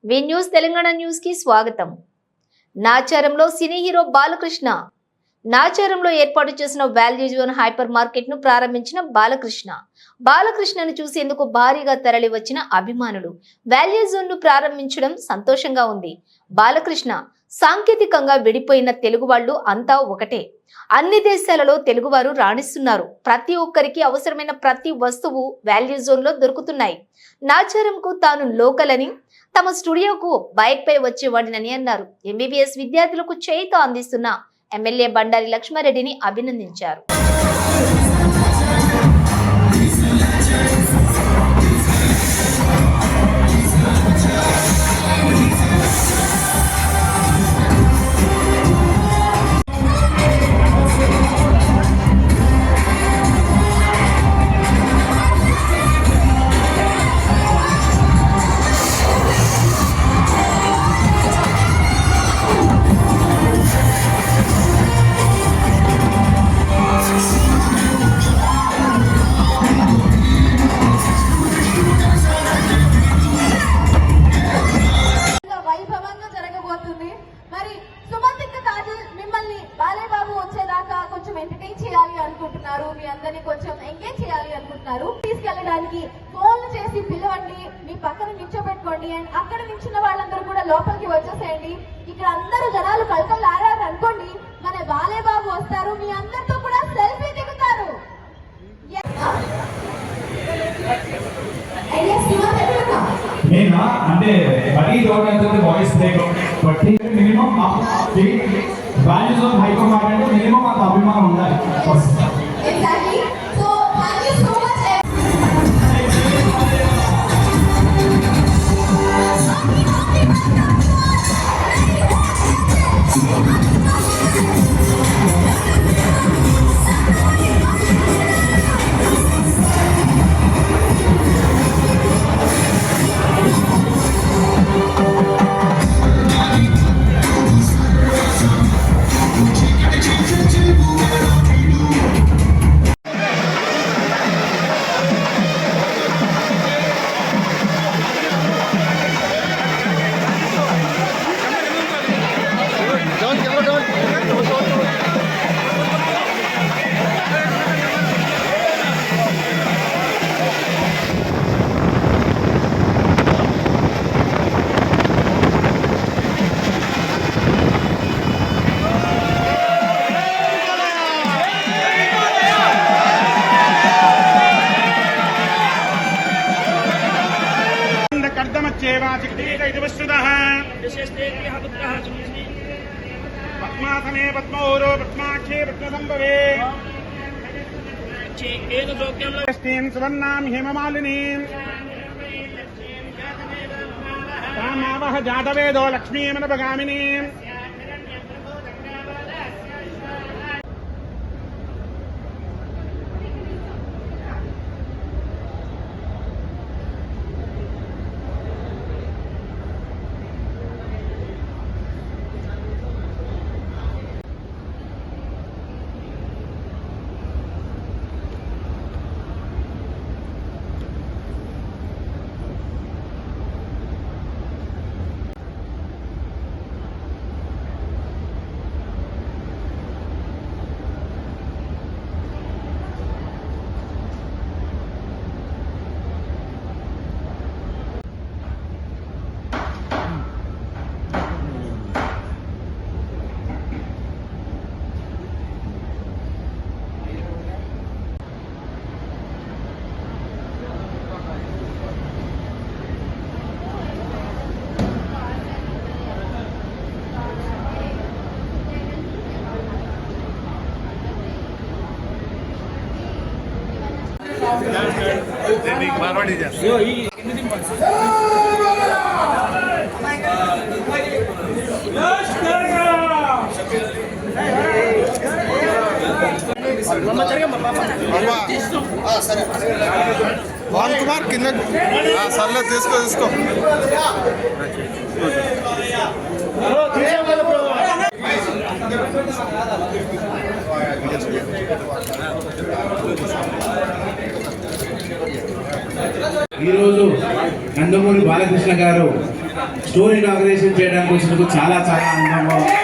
వి news Telangana news కి స్వాగతం. నాచారంలో cine hero Balakrishna నాచారంలో ఏర్పాటు చేసిన వాల్యూ జోన్ హైపర్ మార్కెట్ ను ప్రారంభించిన బాలకృష్ణను చూసేందుకు భారీగా తరలి వచ్చిన అభిమానులు వాల్యూ జోన్ ను ప్రారంభించడం సంతోషంగా ఉంది. బాలకృష్ణ సాంకేతికంగా విడిపోయిన తెలుగు వాళ్ళు అంతా ఒకటే. అన్ని దేశాలలో తెలుగువారు రాణిస్తున్నారు. ప్రతి ఒక్కరికి అవసరమైన ప్రతి వస్తువు వాల్యూ జోన్ లో దొరుకుతున్నాయి. నాచారంకు తాను లోకల్ అని, తమ స్టూడియోకు బైక్ పై వచ్చేవాడినని అన్నారు. ఎంబీబీఎస్ విద్యార్థులకు చేయితో అందిస్తున్న ఎమ్మెల్యే బండారి లక్ష్మారెడ్డిని అభినందించారు. మీ అందరినీ కొంచెం ఎంగేజ్ చేయాలి అనుకుంటున్నారు. తీసుకెళ్ళడానికి ఫోన్లు చేసి పిలవండి, మీ పక్కన నిల్చోబెట్టుకోండి. అండ్ అక్కడ నిల్చున్న వాళ్ళందరూ కూడా లోపలికి వచ్చేసేయండి. ఇక్కడ అందరూ జనాలు కలకలు ఆడారు అనుకోండి, మన బాలేబాబు వస్తారు, మీ అందరితో కూడా సెల్ఫీ దిగుతారు. అంటే వాయిస్ బట్టి minimum values of hyper market minimum అంత అభిమానం ఉండాలి. Exactly. So thank you so much. पद्मासने पद्मौरो पद्माक्षे पद्मसंभवे सुवर्णां हेममालिनीं तामावह जातवेदो लक्ष्मीमनपगामिनीं Bhanu Kumar किंद सरले తీసుకో ఈరోజు నందమూరి బాలకృష్ణ గారు స్టోర్ ఇనాగ్రేషన్ చేయడానికి వచ్చినందుకు చాలా చాలా ఆనందంగా ఉంది.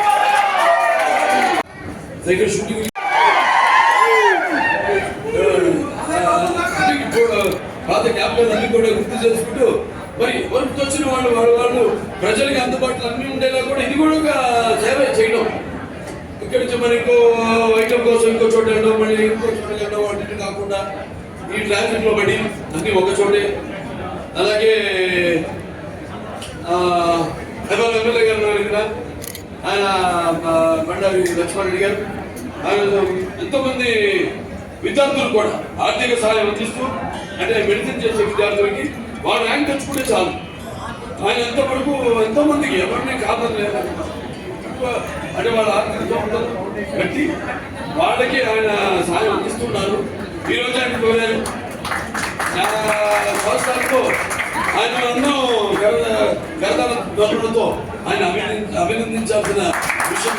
దగ్గర షూటింగ్ పాత జ్ఞాపకాలన్నీ కూడా గుర్తు చేసుకుంటూ మరి వర్క్ వచ్చిన వాళ్ళు ప్రజలకి అందుబాటులో అన్ని ఉండేలా కూడా ఇది కూడా ఒక సేవ చేయడం. ఇక్కడి నుంచి మరి ఇంకో ఐటమ్ కోసం ఇంకో చోట వెళ్ళడం, మళ్ళీ ఇంకో చోట వెళ్ళడం వాటి కాకుండా ఈ ట్రాఫిక్ లో పడి అన్ని ఒక చోటే. అలాగే ఎమ్మెల్యే గారు ఇక్కడ ఆయన బండారి లక్ష్మణ్ రెడ్డి గారు, ఆయన ఎంతోమంది విద్యార్థులు కూడా ఆర్థిక సహాయం అందిస్తూ, అంటే మెడిసిన్ చేసే విద్యార్థులకి వాళ్ళ ర్యాంక్ తెచ్చుకుంటే చాలు. ఆయన ఎంతో మందికి ఎవరిని కాదని లేదు, అంటే వాళ్ళ ఆర్థిక బట్టి వాళ్ళకి ఆయన సహాయం అందిస్తున్నారు. ఈరోజు ఆయన కోరారు సంవత్సరాలతో ఆయన ఎన్నో గరదాల ధోరణులతో ఆయన అభినందించాల్సిన విషయం.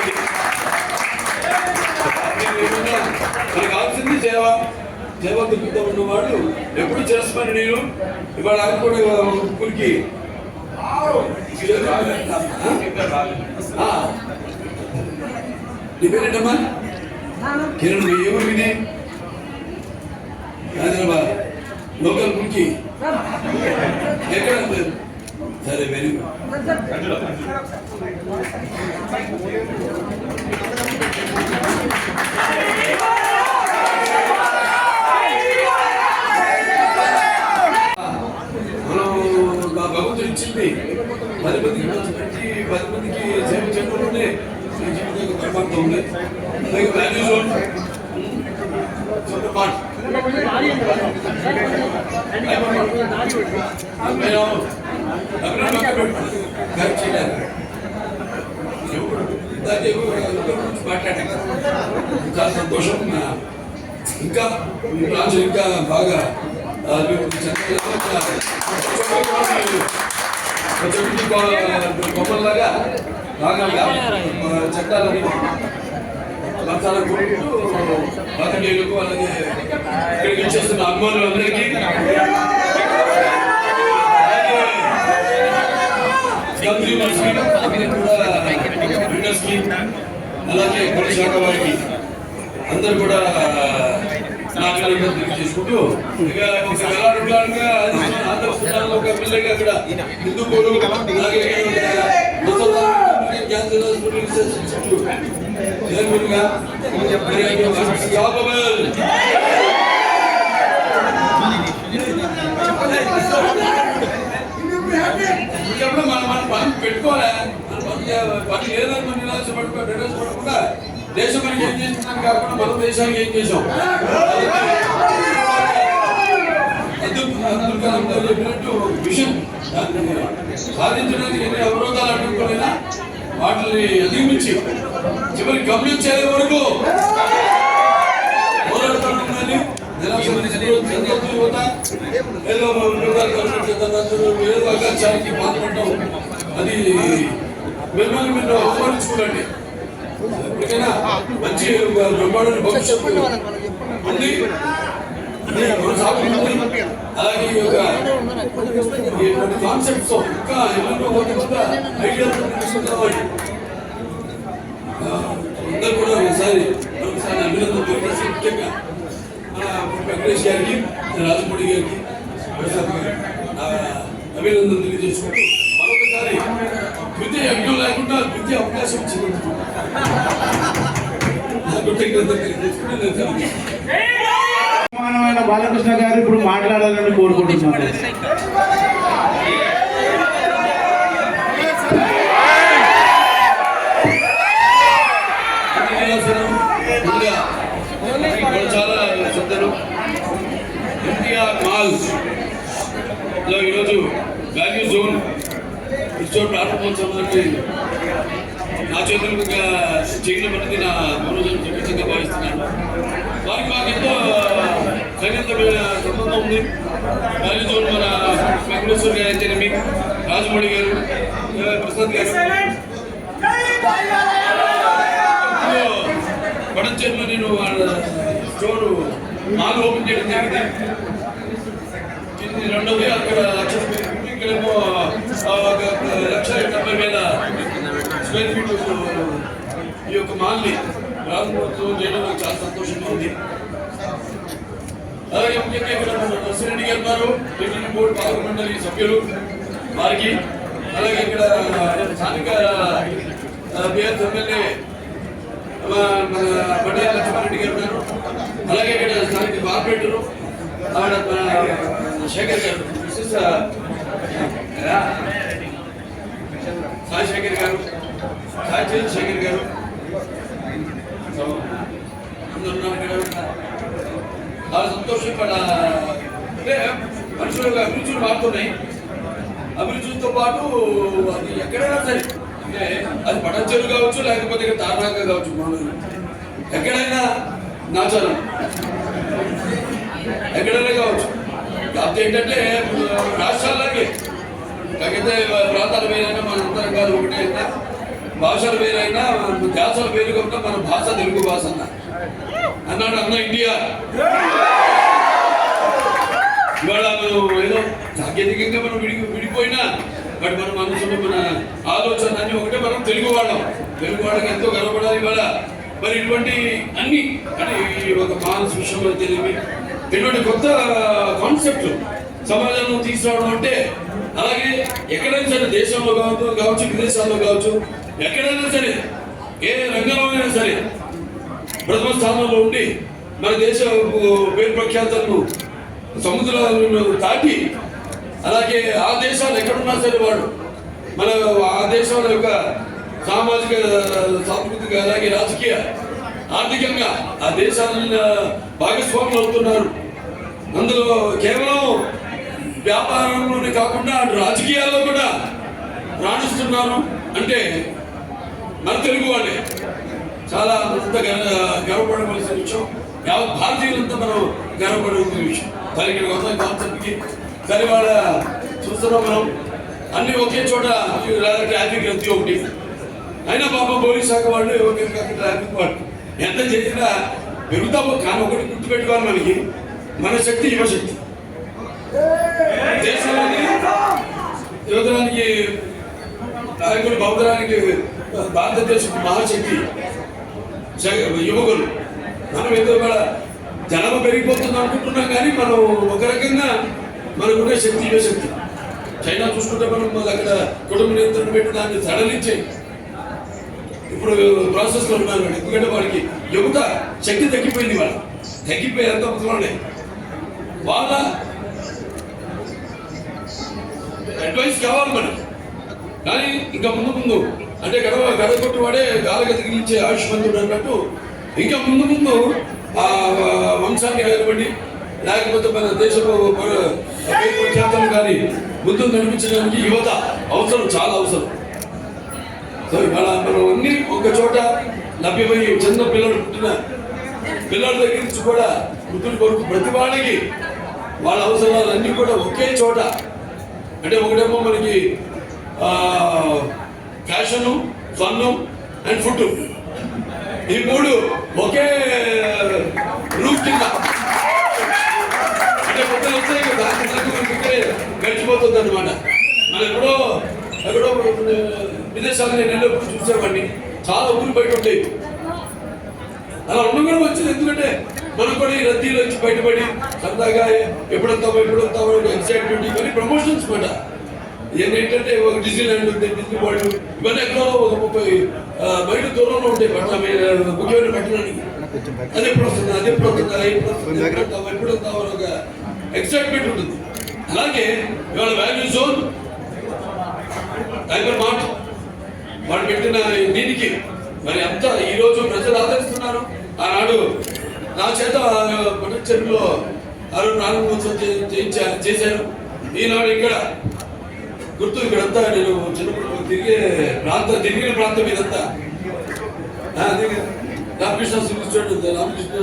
మనకు కావాల్సింది సేవ దృక్పథం ఉన్నవాడు ఎప్పుడు చేస్తాను. నేను ఇవాళ ఆయన కూడా ముగ్గురికి నీ పేరేంటమ్మా? కిరణ్, ఏమో వినే హైదరాబాద్ లోకల్ గురికి ఎక్కడ? సరే, వెరీ గుడ్. మనం భగవంతుడు ఇచ్చింది 10 మందికి పెట్టి 10 మందికి సేవ చేయడంలోనే జీవితంలో పరమాత్మ ఉంది. అలాగే వాల్యూ జోన్ పాటు మాట్లాడాను. చాలా సంతోషం. ఇంకా రాజు ఇంకా బాగా బొమ్మలాగా బాగా చట్టాలని పాత్రికేయులకు అలాగే ఇక్కడికి వచ్చేస్తున్న అభిమానులందరికీ అలాగే పోలీస్ శాఖ వారికి అందరూ కూడా చేసుకుంటూ ఇక ఆంధ్రప్రదేశ్లో ఒక ఎమ్మెల్యేగా అక్కడ హిందూపూరు అలాగే మన పని పెట్టుకోవాలి. పని లేదని మనం నిరాశపడకుండా దేశం మనకి ఏం చేస్తున్నాం కాకుండా మన దేశానికి ఏం చేసాం చెప్పినట్టు విషయం సాధించడానికి ఎన్ని అవరోధాలు అడ్డుకోలేనా వాటిని అధిగమించి చివరి గమనించే వరకు పోరాడుతుందని ఏదో అగాచానికి బాధపడ్డాం. అది మిమ్మల్ని మీరు అవమానించుకోండి. ఎప్పటికైనా మంచి బ్రహ్మాండ భవిష్యత్తు ఉంది. అలాగే ఈ యొక్క కాన్సెప్ట్స్ ఇంకా ఎన్నో ఐడియా అందరూ కూడా ఒకసారి అభినందన తెలియజేసి ముఖ్యంగా వెంకటేష్ గారికి, రాజమౌళి గారికి అభినందన తెలియజేసుకుంటూ మరొకసారి విద్య యజ్ఞం లేకుండా విద్య అవకాశం ఇచ్చింది. సమానమైన బాలకృష్ణ గారు ఇప్పుడు మాట్లాడాలని కోరుకుంటున్నాను. చాలా చెప్తారు. ఎన్టీఆర్ మాల్ లో ఈరోజు వాల్యూ జోన్ ఇచ్చోడు ప్రారంభోత్సవానికి నా చేతులకు చేయడం అనేది నా గౌరవం ఖచ్చితంగా భావిస్తున్నాను. వారికి మాకు ఎంతో సన్నిహితమైన సంబంధం ఉంది. వాల్యూ జోన్ మన వెంకటేశ్వర గారు అయితేనేమి, రాజమౌళి గారు, ప్రసాద్ గారు పడంచెల్లో నేను వాళ్ళ స్టోరు మాల్ ఓపెన్ చేయడం జరిగింది. రెండోది అక్కడ లక్ష ఇక్కడేమో 1,70,000 స్క్వేర్ ఫీట్ ఈ యొక్క మాల్ని ప్రారంభోత్సవం చేయడం నాకు చాలా సంతోషంగా ఉంది. అలాగే ముఖ్యంగా ఇక్కడ నర్సిరెడ్డి గారు ఉన్నారు, టీటీడీ బోర్డు పాలక మండలి సభ్యులు వారికి, అలాగే ఇక్కడ స్థానిక బీఆర్ఎస్ ఎమ్మెల్యే మన బండారు లక్ష్మారెడ్డి గారు ఉన్నారు, అలాగే ఇక్కడ స్థానిక కార్పొరేటరు శేఖర్ గారు, సాయి శేఖర్ గారు, సాయి చంద్రశేఖర్ గారు అందరూ ఉన్నారు ఇక్కడ. చాలా సంతోషం. ఇక్కడ అంటే మనుషుల అభిరుచులు మారుతున్నాయి. అభిరుచులతో పాటు అది ఎక్కడైనా సరే, అంటే అది పటంచెరు కావచ్చు, లేకపోతే ఇక్కడ తారనాక కావచ్చు, మామూలు ఎక్కడైనా నాచారం ఎక్కడైనా కావచ్చు. కాకపోతే ఏంటంటే రాష్ట్రాలకి కాకపోతే ప్రాంతాలు వేరైనా మన అందరం కాదు ఒకటే అయినా, భాషలు వేరైనా దేశాలు వేరుగా ఉన్నా మన భాష తెలుగు భాష అన్నాడు అన్న ఇండియా. ఇవాళ మనం ఏదో సాంకేతికంగా మనం విడిపోయినా బట్ మన మనసులో మన ఆలోచన అన్ని ఒకటే, మనం తెలుగు వాళ్ళకి ఎంతో గర్వపడాలి ఇవాళ. మరి ఇటువంటి అన్ని అంటే ఈ ఒక మానస విషయంలో తెలివి, ఇటువంటి కొత్త కాన్సెప్ట్ సమాజంలో తీసుకురావడం అంటే, అలాగే ఎక్కడైనా సరే దేశంలో కావచ్చు విదేశాల్లో కావచ్చు, ఎక్కడైనా సరే ఏ రంగంలో అయినా సరే ప్రథమ స్థానంలో ఉండి మన దేశ పేరు ప్రఖ్యాతలను సముద్రాలను దాటి, అలాగే ఆ దేశాలు ఎక్కడున్నా సరే వాడు మన ఆ దేశాల యొక్క సామాజిక సాంస్కృతిక అలాగే రాజకీయ ఆర్థికంగా ఆ దేశాలను భాగస్వాములు అవుతున్నారు. అందులో కేవలం వ్యాపారంలోనే కాకుండా రాజకీయాల్లో కూడా రాణిస్తున్నారు అంటే మన తెలుగు వాళ్ళే. చాలా అంత గర్వపడవలసిన విషయం, యావత్ భారతీయులంతా మనం గర్వపడవలసిన విషయం. సరే ఇక్కడ కొత్త కాన్సెప్ట్కి సరే వాళ్ళ చూస్తున్నాం మనం అన్ని ఒకే చోట ట్రాఫిక్ రద్దీ ఒకటి అయినా పాపం పోలీస్ శాఖ వాళ్ళు ట్రాఫిక్ వాళ్ళు ఎంత చేసినా పెరుగుతాము. కానీ ఒకటి గుర్తుపెట్టుకోవాలి, మనకి మన శక్తి యువశక్తి. దేశానికి యువతరానికి నాయకులు బౌద్ధరానికి భారతదేశం మహాశక్తి యువకులు. మనం ఏదో కూడా జనాభా పెరిగిపోతుంది అనుకుంటున్నాం, కానీ మనం ఒక రకంగా మనకున్న శక్తి యువశక్తి. చైనా చూసుకుంటే మనం అక్కడ కుటుంబ నియంత్రణ పెట్టి దాన్ని సడలించాయి. ఇప్పుడు ప్రాసెస్లో ఉన్నారు. ఎందుకంటే వాడికి యువత శక్తి తగ్గిపోయింది, వాళ్ళు తగ్గిపోయి ఎంత ముసలాడే వాళ్ళ అడ్వైస్ కావాలి మనకి. కానీ ఇంకా ముందు అంటే గడగొట్టు వాడే గాలగ తగిలించే ఆయుష్మంతుడు అన్నట్టు ఇంకా ముందు ఆ వంశాన్ని నిలబడి లేకపోతే మన దేశపు ప్రఖ్యాతలు కానీ ముందు నడిపించడానికి యువత అవసరం, చాలా అవసరం. సో ఇవాళ మనం అన్ని ఒక చోట లభ్యమయ్యి చిన్న పిల్లలు పుట్టిన పిల్లల దగ్గర నుంచి కూడా వృద్ధుల కొరకు ప్రతి వాళ్ళకి వాళ్ళ అవసరాలన్నీ కూడా ఒకే చోట. అంటే ఒకటేమో మనకి ఫ్యాషను, ఫన్ను అండ్ ఫుడ్, ఈ మూడు ఒకే రూప్ కింద అంటే కొత్త వస్తాయి కదా, ఇక్కడే గడిచిపోతుంది అనమాట. మనం ఎక్కడో విదేశాలు నేను వెళ్ళినప్పుడు చూసేవాడిని, చాలా ఊరు బయట ఉంటాయి. అలా ఉండడం వచ్చింది, ఎందుకంటే మనం కూడా ఈ రద్దీలో వచ్చి బయటపడి సరదాగా ఎప్పుడొస్తామో ఎక్సైట్మెంట్, ఇవన్నీ ప్రమోషన్స్ మాట. ఏంటంటే ఒక డిజ్నీల్యాండ్ ఉంది, డిజ్నీ వరల్డ్, ఇవన్నీ ఎక్కడో ఒక 30 మైళ్ళు దూరంలో ఉంటాయి ముఖ్యమైన పట్టణానికి. అది ఎప్పుడు వస్తుందా ఒక ఎక్సైట్మెంట్ ఉంటుంది. అలాగే ఇవాళ వాల్యూ జోన్, హైపర్ మార్ట్ వాడు పెట్టిన దీనికి మరి అంతా ఈరోజు ప్రజలు ఆదరిస్తున్నారు. ఆనాడు నా చేత పట్టచెరువులో ప్రారంభోత్సవం చేశారు. ఈనాడు ఇక్కడ గుర్తు, ఇక్కడంతా నేను చిన్నప్పుడు తిరిగిన ప్రాంతం ఇదంతా రామకృష్ణ రామకృష్ణ